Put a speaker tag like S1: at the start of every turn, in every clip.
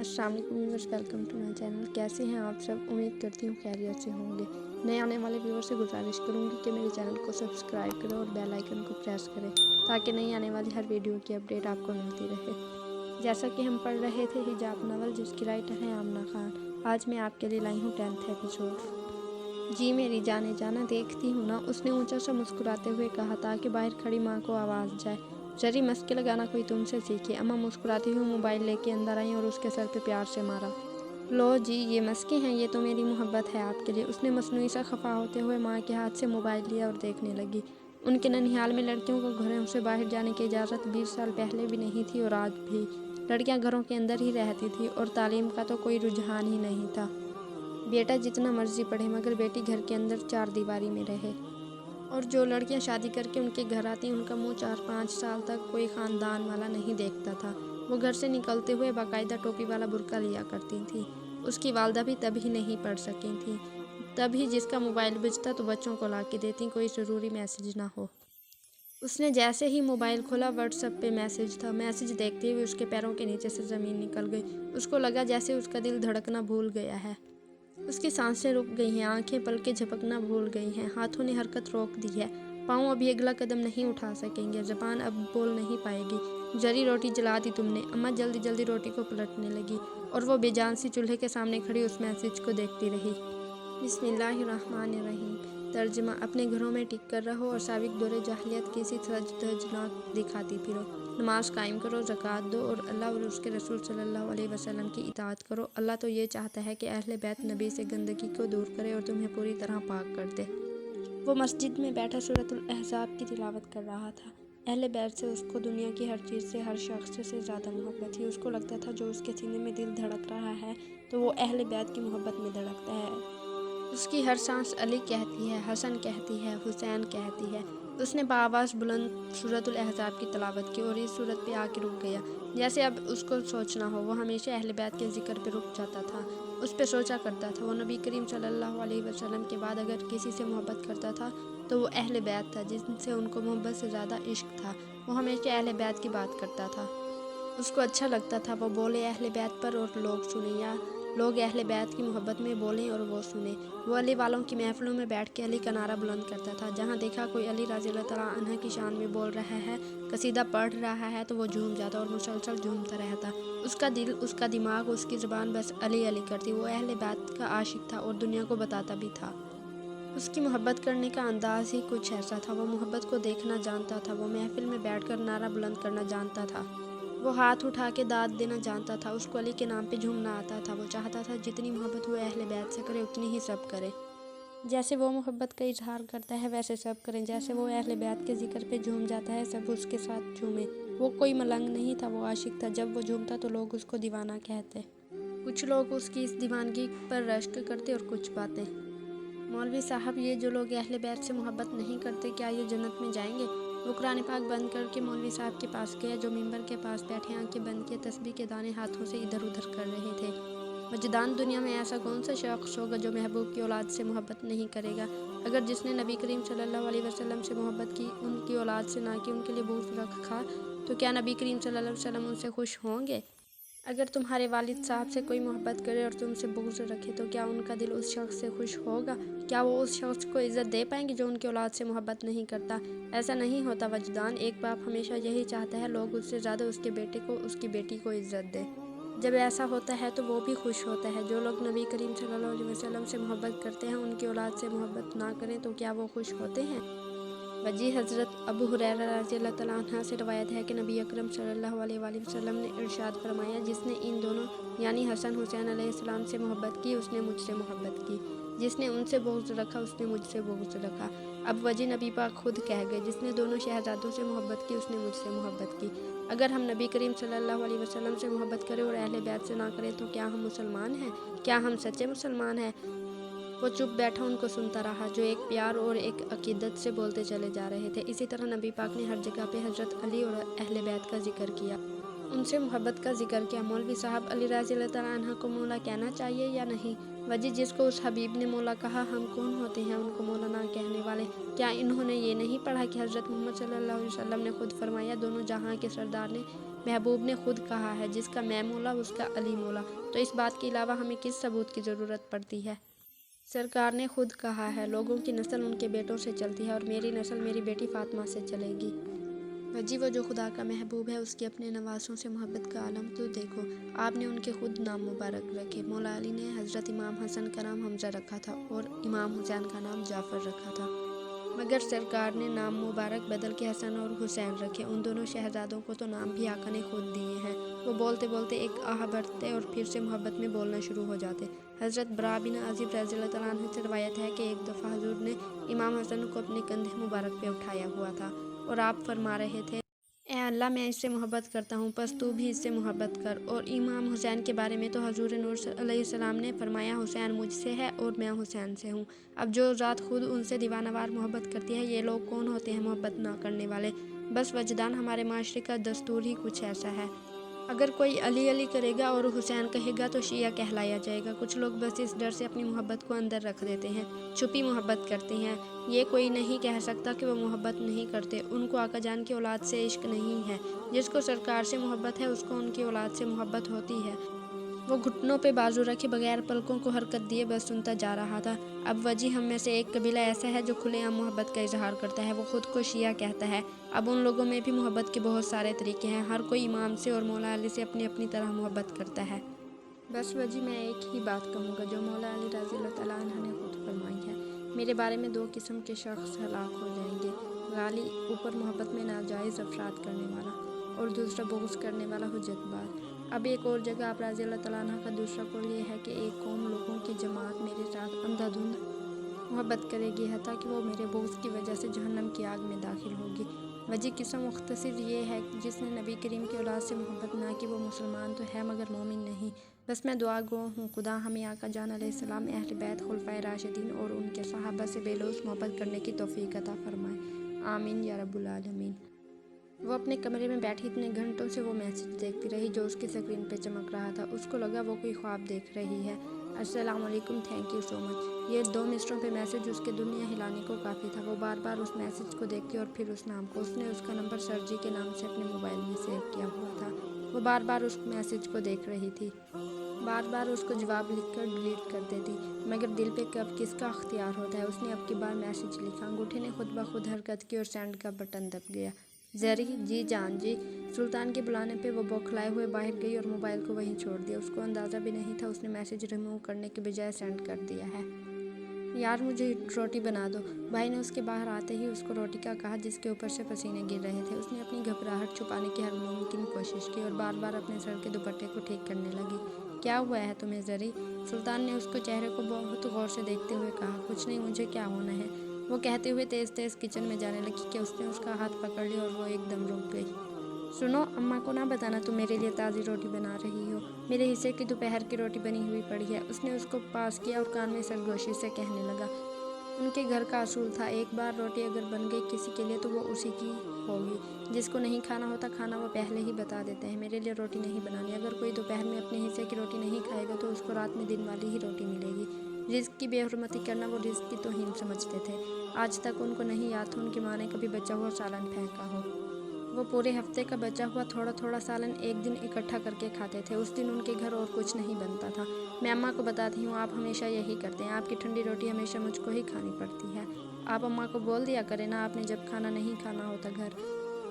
S1: अस्सलाम वालेकुम viewers, welcome to my channel. कैसे हैं आप सब? उम्मीद करती हूँ खैरियत से होंगे। नए आने वाले व्यूअर से गुजारिश करूँगी कि मेरे चैनल को सब्सक्राइब करें और बेल आइकन को प्रेस करें ताकि नई आने वाली हर वीडियो की अपडेट आपको मिलती रहे। जैसा कि हम पढ़ रहे थे हिजाब नावल, जिसकी राइटर हैं आमना खान। आज मैं आपके लिए लाई हूँ 10th एपिसोड। जी मेरी जाने जाना, देखती हूँ ना, उसने ऊंचा सा मुस्कुराते हुए कहा ताकि बाहर खड़ी माँ को आवाज़ जाए। जरी मस्के लगाना कोई तुमसे सीखे। अम्मा मुस्कुराती हुई मोबाइल लेके अंदर आई और उसके सर पे प्यार से मारा। लो जी, ये मस्के हैं, ये तो मेरी मोहब्बत है आपके लिए। उसने मसनूई सा खफा होते हुए माँ के हाथ से मोबाइल लिया और देखने लगी। उनके ननिहाल में लड़कियों को घरों से बाहर जाने की इजाज़त 20 साल पहले भी नहीं थी और आज भी लड़कियां घरों के अंदर ही रहती थी और तालीम का तो कोई रुझान ही नहीं था। बेटा जितना मर्जी पढ़े मगर बेटी घर के अंदर चार दीवारी में रहे। और जो लड़कियां शादी करके उनके घर आती उनका मुंह 4-5 साल तक कोई ख़ानदान वाला नहीं देखता था। वो घर से निकलते हुए बाकायदा टोपी वाला बुर्का लिया करती थी। उसकी वालदा भी तभी नहीं पढ़ सकी थी। तभी जिसका मोबाइल बजता तो बच्चों को ला के देती, कोई ज़रूरी मैसेज ना हो। उसने जैसे ही मोबाइल खोला व्हाट्सएप पे मैसेज था। मैसेज देखते हुए उसके पैरों के नीचे से ज़मीन निकल गई। उसको लगा जैसे उसका दिल धड़कना भूल गया है। उसकी सांसें रुक गई हैं, आंखें पलकें झपकना भूल गई हैं, हाथों ने हरकत रोक दी है। पाँव अभी अगला कदम नहीं उठा सकेंगे, ज़बान अब बोल नहीं पाएगी। जरी रोटी जला दी तुमने। अम्मा जल्दी जल्दी रोटी को पलटने लगी और वो बेजान सी चूल्हे के सामने खड़ी उस मैसेज को देखती रही। बिस्मिल्लाहिर्रहमानिर्रहीम। तर्जमा: अपने घरों में टिक कर रहो और साबिक दौरे जाहिलियत की सी सज धज ना दिखाती फिरो। नमाज कायम करो, ज़कात दो और अल्लाह और उसके रसूल सल्लल्लाहु अलैहि वसल्लम की इताअत करो। अल्लाह तो ये चाहता है कि अहले बैत नबी से गंदगी को दूर करे और तुम्हें पूरी तरह पाक कर दे। वो मस्जिद में बैठा सूरतुल अहज़ाब की तिलावत कर रहा था। अहले बैत से उसको दुनिया की हर चीज़ से, हर शख्स से ज़्यादा मोहब्बत थी। उसको लगता था जो उसके सीने में दिल धड़क रहा है तो वो अहले बैत की मोहब्बत में धड़कता है। उसकी हर सांस अली कहती है, हसन कहती है, हुसैन कहती है। उसने बाआवाज़ बुलंद सूरतुल अहज़ाब की तिलावत की और इस सूरत पे आके रुक गया। जैसे अब उसको सोचना हो। वो हमेशा अहले बैत के ज़िक्र पे रुक जाता था, उस पे सोचा करता था। वो नबी करीम सल्लल्लाहु अलैहि वसल्लम के बाद अगर किसी से मोहब्बत करता था तो वो अहले बैत था, जिनसे उनको मोहब्बत से ज़्यादा इश्क था। वो हमेशा अहले बैत की बात करता था। उसको अच्छा लगता था वो बोले अहले बैत पर और लोग सुने, या लोग अहले बैत की मोहब्बत में बोलें और वो सुने। वो अली वालों की महफिलों में बैठ के अली का नारा बुलंद करता था। जहाँ देखा कोई अली रज़ियल्लाहु तआला अन्हु की शान में बोल रहा है, कसीदा पढ़ रहा है, तो वो झूम जाता और मुसलसल झूमता रहता। उसका दिल, उसका दिमाग, उसकी ज़बान बस अली अली करती। वो अहले बैत का आशिक था और दुनिया को बताता भी था। उसकी मोहब्बत करने का अंदाज़ ही कुछ ऐसा था। वो मोहब्बत को देखना जानता था। वो महफिल में बैठकर नारा बुलंद करना जानता था। वो हाथ उठा के दाद देना जानता था। उसको अली के नाम पे झूमना आता था। वो चाहता था जितनी मोहब्बत वो अहले बैत से करे उतनी ही सब करे। जैसे वो मोहब्बत का इजहार करता है वैसे सब करें। जैसे वो अहले बैत के जिक्र पे झूम जाता है, सब उसके साथ झूमे। वो कोई मलंग नहीं था, वो आशिक था। जब वो झूमता तो लोग उसको दीवाना कहते। कुछ लोग उसकी इस दीवानगी पर रश्क करते और कुछ बातें। मौलवी साहब, ये जो लोग अहले बैत से मोहब्बत नहीं करते, क्या ये जन्नत में जाएंगे? वो कुरान पाक बंद करके मौलवी साहब के पास गया, जो मिंबर के पास बैठे आंखें बंद किए तस्बीह के दाने हाथों से इधर उधर कर रहे थे। वजदान, दुनिया में ऐसा कौन सा शख्स होगा जो महबूब की औलाद से मोहब्बत नहीं करेगा? अगर जिसने नबी करीम सल्लल्लाहु अलैहि वसल्लम से मोहब्बत की उनकी औलाद से ना कि उनके लिए बुग़्ज़ रखा, तो क्या नबी करीम सल्लल्लाहु अलैहि वसल्लम उनसे खुश होंगे? अगर तुम्हारे वालिद साहब से कोई मोहब्बत करे और तुमसे बुग़्ज़ रखे, तो क्या उनका दिल उस शख्स से खुश होगा? क्या वो उस शख्स को इज़्ज़त दे पाएंगे जो उनकी औलाद से मोहब्बत नहीं करता? ऐसा नहीं होता वजदान। एक बाप हमेशा यही चाहता है लोग उससे ज़्यादा उसके बेटे को, उसकी बेटी को इज़्ज़त दे। जब ऐसा होता है तो वो भी खुश होता है। जो लोग नबी करीम सल्लल्लाहु अलैहि वसल्लम से मोहब्बत करते हैं, उनकी औलाद से मोहब्बत ना करें तो क्या वो खुश होते हैं? वजी हज़रत अबू हुरैरा रज़ियल्लाहु तआला अन्हु से रवायत है कि नबी अकरम सल्लल्लाहु अलैहि वसल्लम ने इरशाद फरमाया, जिसने इन दोनों यानी हसन हुसैन अलैहिस्सलाम से मोहब्बत की उसने मुझसे मोहब्बत की, जिसने उनसे बुग़्ज़ रखा उसने मुझसे बुग़्ज़ रखा। अब वजी नबी पाक खुद कह गए, जिसने दोनों शहजादों से मोहब्बत की उसने मुझसे मोहब्बत की। अगर हम नबी करीम सल्लल्लाहु अलैहि वसल्लम से मोहब्बत करें और अहले बैत से ना करें तो क्या हम मुसलमान हैं? क्या हम सच्चे मुसलमान हैं? वो चुप बैठा उनको सुनता रहा, जो एक प्यार और एक अकीदत से बोलते चले जा रहे थे। इसी तरह नबी पाक ने हर जगह पे हज़रत अली और अहले बैत का जिक्र किया, उनसे मोहब्बत का जिक्र किया। मौलवी साहब, अली रज़ियल्लाहु तआला अन्हु को मौला कहना चाहिए या नहीं? वजी, जिसको उस हबीब ने मौला कहा, हम कौन होते हैं उनको मौला ना कहने वाले? क्या इन्होंने ये नहीं पढ़ा कि हज़रत मोहम्मद सल्लल्लाहु अलैहि वसल्लम ने खुद फरमाया, दोनों जहाँ के सरदार ने महबूब ने खुद कहा है, जिसका मैं मौला उसका अली मौला। तो इस बात के अलावा हमें किस सबूत की ज़रूरत पड़ती है? सरकार ने खुद कहा है, लोगों की नस्ल उनके बेटों से चलती है और मेरी नस्ल मेरी बेटी फातिमा से चलेगी। वजी वो जो खुदा का महबूब है, उसकी अपने नवासों से मोहब्बत का आलम तो देखो। आपने उनके खुद नाम मुबारक रखे। मौला अली ने हज़रत इमाम हसन का नाम हमज़ा रखा था और इमाम हुसैन का नाम जाफ़र रखा था, मगर सरकार ने नाम मुबारक बदल के हसन और हुसैन रखे। उन दोनों शहजादों को तो नाम भी आका ने खुद दिए हैं। वो बोलते बोलते एक आह भरते और फिर से मोहब्बत में बोलना शुरू हो जाते। हज़रत बरा बिन आज़िब रज़ियल्लाहु तआला अन्हु से रवायत है कि एक दफ़ा हुज़ूर ने इमाम हसन को अपने कंधे मुबारक पे उठाया हुआ था और आप फरमा रहे थे, ए अल्लाह, मैं इससे मोहब्बत करता हूँ, बस तू भी इससे मोहब्बत कर। और इमाम हुसैन के बारे में तो हज़ूर नूर अलैहिस्सलाम ने फरमाया, हुसैन मुझसे है और मैं हुसैन से हूँ। अब जो ज़ात खुद उनसे दीवानावार मोहब्बत करती है, ये लोग कौन होते हैं मोहब्बत ना करने वाले? बस वजदान, हमारे माशरे का दस्तूर ही कुछ ऐसा है। अगर कोई अली अली करेगा और हुसैन कहेगा तो शिया कहलाया जाएगा। कुछ लोग बस इस डर से अपनी मोहब्बत को अंदर रख देते हैं, छुपी मोहब्बत करते हैं। ये कोई नहीं कह सकता कि वो मोहब्बत नहीं करते। उनको आका जान की औलाद से इश्क नहीं है। जिसको सरकार से मोहब्बत है, उसको उनकी औलाद से मोहब्बत होती है। वो घुटनों पे बाजू रखे बगैर पलकों को हरकत दिए बस सुनता जा रहा था। अब वजी हम में से एक कबीला ऐसा है जो खुलेआम मोहब्बत का इजहार करता है। वो खुद को शिया कहता है। अब उन लोगों में भी मोहब्बत के बहुत सारे तरीके हैं। हर कोई इमाम से और मौला अली से अपनी अपनी तरह मोहब्बत करता है। बस वजी मैं एक ही बात कहूँगा जो मौला अली रज़ियल्लाहु तआला अन्हु ने खुद फरमाई है, मेरे बारे में दो किस्म के शख्स हलाक हो जाएंगे, गाली ऊपर मोहब्बत में नाजायज़ अफराद करने वाला और दूसरा बुग़्ज़ करने वाला हुज्जतबाज़। अब एक और जगह आप रज़ियल्लाहु तआला अन्हा का दूसरा कौल ये है कि एक कौम लोगों की जमात मेरे साथ अंधाधुंध मोहब्बत करेगी हत्ता कि वो मेरे बुग़्ज़ की वजह से जहन्नम की आग में दाखिल होगी। वजी किस्सा मुख्तसर ये है कि जिसने नबी करीम की औलाद से मोहब्बत ना की, वो मुसलमान तो है मगर मोमिन नहीं। बस मैं दुआ गो हूँ, खुदा हमें आका जान अलैहिस्सलाम, अहले बैत, खुलफाए राशिदीन और उनके सहाबा से बेलौस मोहब्बत करने की तौफीक अता फरमाए। आमीन या रब्बुल आलमीन। वो अपने कमरे में बैठी इतने घंटों से वो मैसेज देखती रही जो उसकी स्क्रीन पे चमक रहा था। उसको लगा वो कोई ख्वाब देख रही है। अस्सलाम वालेकुम, थैंक यू सो मच। ये 2 मिसरों पे मैसेज उसके दुनिया हिलाने को काफ़ी था। वो बार बार उस मैसेज को देखती और फिर उस नाम को। उसने उसका नंबर सरजी के नाम से अपने मोबाइल में सेव किया हुआ था। वो बार बार उस मैसेज को देख रही थी, बार बार उसको जवाब लिखकर डिलीट कर देती, मगर दिल पे कब किसका अख्तियार होता है। उसने अब की बार मैसेज लिखा। अंगूठे ने खुद ब खुद हरकत की और सेंड का बटन दब गया। जरी जी जान जी। सुल्तान के बुलाने पे वो बौखलाए हुए बाहर गई और मोबाइल को वहीं छोड़ दिया। उसको अंदाज़ा भी नहीं था उसने मैसेज रिमूव करने के बजाय सेंड कर दिया है। यार मुझे रोटी बना दो। भाई ने उसके बाहर आते ही उसको रोटी का कहा, जिसके ऊपर से पसीने गिर रहे थे। उसने अपनी घबराहट छुपाने की हर मुमकिन कोशिश की और बार बार अपने सर के दुपट्टे को ठीक करने लगी। क्या हुआ है तुम्हें जरी? सुल्तान ने उसको चेहरे को बहुत गौर से देखते हुए कहा। कुछ नहीं, मुझे क्या होना है, वो कहते हुए तेज़ तेज़ किचन में जाने लगी कि उसने उसका हाथ पकड़ लिया और वो एकदम रुक गई। सुनो, अम्मा को ना बताना तुम मेरे लिए ताज़ी रोटी बना रही हो। मेरे हिस्से की दोपहर की रोटी बनी हुई पड़ी है। उसने उसको पास किया और कान में सरगोशी से कहने लगा। उनके घर का असूल था, एक बार रोटी अगर बन गई किसी के लिए तो वो उसी की होगी। जिसको नहीं खाना होता खाना, वो पहले ही बता देते हैं, मेरे लिए रोटी नहीं बनानी। अगर कोई दोपहर में अपने हिस्से की रोटी नहीं खाएगा तो उसको रात में दिन वाली ही रोटी मिलेगी। रिज़्क़ की बेहुरमती करना वो रिज़्क़ की तौहीन समझते थे। आज तक उनको नहीं याद था उनकी माँ ने कभी बचा हुआ सालन फेंका हो। वो पूरे हफ्ते का बचा हुआ थोड़ा थोड़ा सालन एक दिन इकट्ठा करके खाते थे। उस दिन उनके घर और कुछ नहीं बनता था। मैं अम्मा को बताती हूँ, आप हमेशा यही करते हैं, आपकी ठंडी रोटी हमेशा मुझको ही खानी पड़ती है। आप अम्मा को बोल दिया करें ना, आपने जब खाना नहीं खाना होता घर।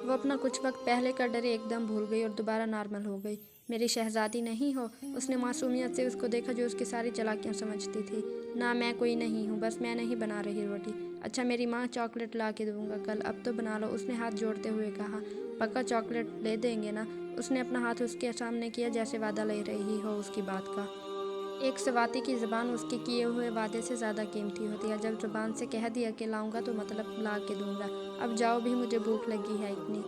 S1: वो अपना कुछ वक्त पहले का डर एकदम भूल गई और दोबारा नॉर्मल हो गई। मेरी शहजादी नहीं हो? उसने मासूमियत से उसको देखा जो उसकी सारी चालाकियाँ समझती थी। ना, मैं कोई नहीं हूँ, बस मैं नहीं बना रही रोटी। अच्छा, मेरी माँ चॉकलेट ला के दूँगा कल, अब तो बना लो, उसने हाथ जोड़ते हुए कहा। पक्का चॉकलेट ले देंगे ना? उसने अपना हाथ उसके सामने किया जैसे वादा ले रही हो उसकी बात का। एक सवाती की ज़बान उसके किए हुए वादे से ज़्यादा कीमती होती है। जब ज़ुबान से कह दिया कि लाऊंगा तो मतलब ला के दूंगा। अब जाओ भी, मुझे भूख लगी है इतनी।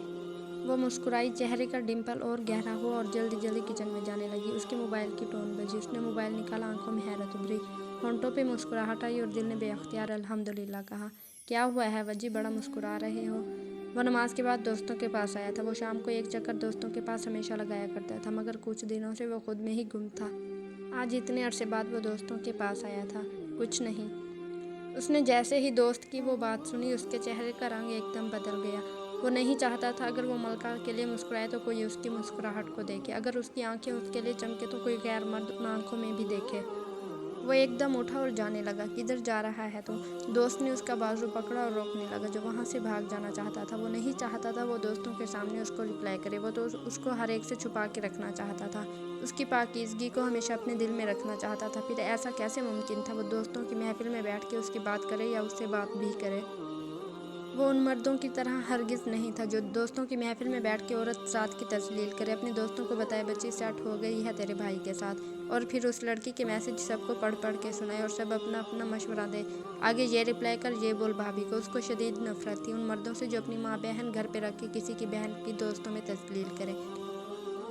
S1: वो मुस्कुराई, चेहरे का डिम्पल और गहरा हुआ और जल्दी जल्दी किचन में जाने लगी। उसके मोबाइल की टोन बजी। उसने मोबाइल निकाला, आंखों में हैरत उभरी, होंठों पे मुस्कुराहट आई और दिल ने बेअख्तियार अल्हम्दुलिल्लाह कहा। क्या हुआ है वजी, बड़ा मुस्कुरा रहे हो? वो नमाज के बाद दोस्तों के पास आया था। वो शाम को एक चक्कर दोस्तों के पास हमेशा लगाया करता था, मगर कुछ दिनों से वो खुद में ही गुम था। आज इतने अरसे बाद वो दोस्तों के पास आया था। कुछ नहीं। उसने जैसे ही दोस्त की वो बात सुनी, उसके चेहरे का रंग एकदम बदल गया। وہ نہیں چاہتا تھا اگر وہ ملکہ کے لیے مسکرائے تو کوئی اس کی مسکراہٹ کو دیکھے، اگر اس کی آنکھیں اس کے لیے چمکے تو کوئی غیر مرد ان آنکھوں میں بھی دیکھے۔ وہ ایک دم اٹھا اور جانے لگا۔ کدھر جا رہا ہے تو؟ دوست نے اس کا بازو پکڑا اور روکنے لگا جو وہاں سے بھاگ جانا چاہتا تھا۔ وہ نہیں چاہتا تھا وہ دوستوں کے سامنے اس کو رپلائی کرے، وہ تو اس کو ہر ایک سے چھپا کے رکھنا چاہتا تھا، اس کی پاکیزگی کو ہمیشہ اپنے دل میں رکھنا چاہتا تھا۔ پھر ایسا کیسے ممکن تھا وہ دوستوں کی محفل میں بیٹھ کے اس کی بات کرے یا اس سے بات بھی کرے؟ وہ ان مردوں کی طرح ہرگز نہیں تھا جو دوستوں کی محفل میں بیٹھ کے عورت ذات کی تجلیل کرے، اپنے دوستوں کو بتائے بچی سیٹ ہو گئی ہے تیرے بھائی کے ساتھ، اور پھر اس لڑکی کے میسج سب کو پڑھ پڑھ کے سنائے اور سب اپنا اپنا مشورہ دے، آگے یہ رپلائی کر، یہ بول بھابھی کو۔ اس کو شدید نفرت تھی ان مردوں سے جو اپنی ماں بہن گھر پہ رکھ کے کسی کی بہن کی دوستوں میں تجلیل کرے،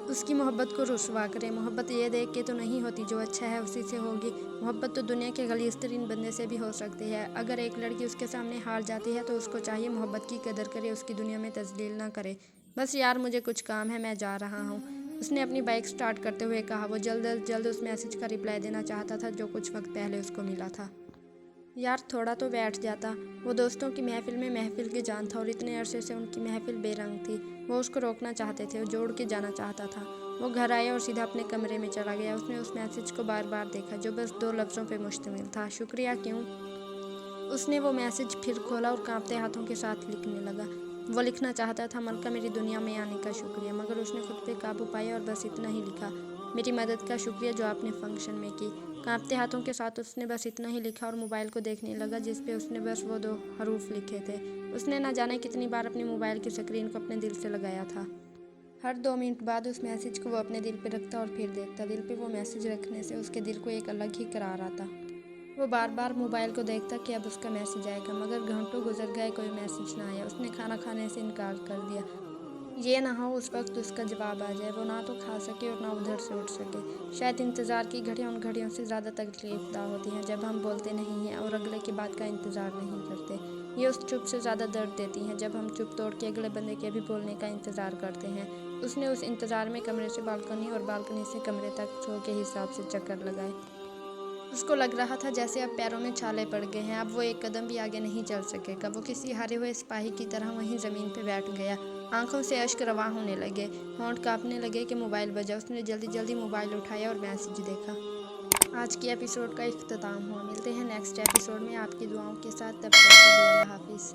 S1: اس کی محبت کو رسوا کرے۔ محبت یہ دیکھ کے تو نہیں ہوتی جو اچھا ہے اسی سے ہوگی، محبت تو دنیا کے غلیظ ترین بندے سے بھی ہو سکتی ہے۔ اگر ایک لڑکی اس کے سامنے ہار جاتی ہے تو اس کو چاہیے محبت کی قدر کرے، اس کی دنیا میں تجلیل نہ کرے۔ بس یار مجھے کچھ کام ہے، میں جا رہا ہوں، اس نے اپنی بائک سٹارٹ کرتے ہوئے کہا۔ وہ جلد از جلد اس میسج کا رپلائی دینا چاہتا تھا جو کچھ وقت پہلے اس کو ملا تھا۔ یار تھوڑا تو بیٹھ جاتا، وہ دوستوں کی محفل میں محفل کی جان تھا اور اتنے عرصے سے ان کی محفل بے رنگ تھی۔ وہ اس کو روکنا چاہتے تھے، وہ جوڑ کے جانا چاہتا تھا۔ وہ گھر آیا اور سیدھا اپنے کمرے میں چلا گیا۔ اس نے اس میسج کو بار بار دیکھا جو بس 2 لفظوں پہ مشتمل تھا، شکریہ کیوں؟ اس نے وہ میسج پھر کھولا اور کانپتے ہاتھوں کے ساتھ لکھنے لگا۔ وہ لکھنا چاہتا تھا ملکہ میری دنیا میں آنے کا شکریہ، مگر اس نے خود پہ قابو پایا اور بس اتنا ہی لکھا، میری مدد کا شکریہ جو آپ نے فنکشن میں کی۔ کانپتے ہاتھوں کے ساتھ اس نے بس اتنا ہی لکھا اور موبائل کو دیکھنے لگا جس پہ اس نے بس وہ 2 حروف لکھے تھے۔ اس نے نہ جانے کتنی بار اپنے موبائل کی سکرین کو اپنے دل سے لگایا تھا۔ ہر 2 منٹ بعد اس میسج کو وہ اپنے دل پہ رکھتا اور پھر دیکھتا۔ دل پہ وہ میسج رکھنے سے اس کے دل کو ایک الگ ہی قرار آتا۔ وہ بار بار موبائل کو دیکھتا کہ اب اس کا میسج آئے گا، مگر گھنٹوں گزر گئے کوئی میسج نہ آیا۔ اس نے کھانا کھانے سے انکار کر دیا، یہ نہ ہو اس وقت اس کا جواب آ جائے۔ وہ نہ تو کھا سکے اور نہ ادھر سے اٹھ سکے۔ شاید انتظار کی گھڑیاں ان گھڑیوں سے زیادہ تکلیف دہ ہوتی ہیں جب ہم بولتے نہیں ہیں اور اگلے کی بات کا انتظار نہیں کرتے۔ یہ اس چپ سے زیادہ درد دیتی ہیں جب ہم چپ توڑ کے اگلے بندے کے بھی بولنے کا انتظار کرتے ہیں۔ اس نے اس انتظار میں کمرے سے بالکنی اور بالکنی سے کمرے تک 100 کے حساب سے چکر لگائے۔ اس کو لگ رہا تھا جیسے اب پیروں میں چھالے پڑ گئے ہیں، اب وہ ایک قدم بھی آگے نہیں چل سکے گا۔ وہ کسی ہارے ہوئے سپاہی کی طرح وہیں زمین پہ بیٹھ گیا، آنکھوں سے اشک رواں ہونے لگے، ہونٹ کانپنے لگے کہ موبائل بجا۔ اس نے جلدی جلدی موبائل اٹھایا اور میسج دیکھا۔ آج کی ایپیسوڈ کا اختتام ہوا، ملتے ہیں نیکسٹ ایپیسوڈ میں آپ کی دعاؤں کے ساتھ، تب تک کے لیے اللہ حافظ۔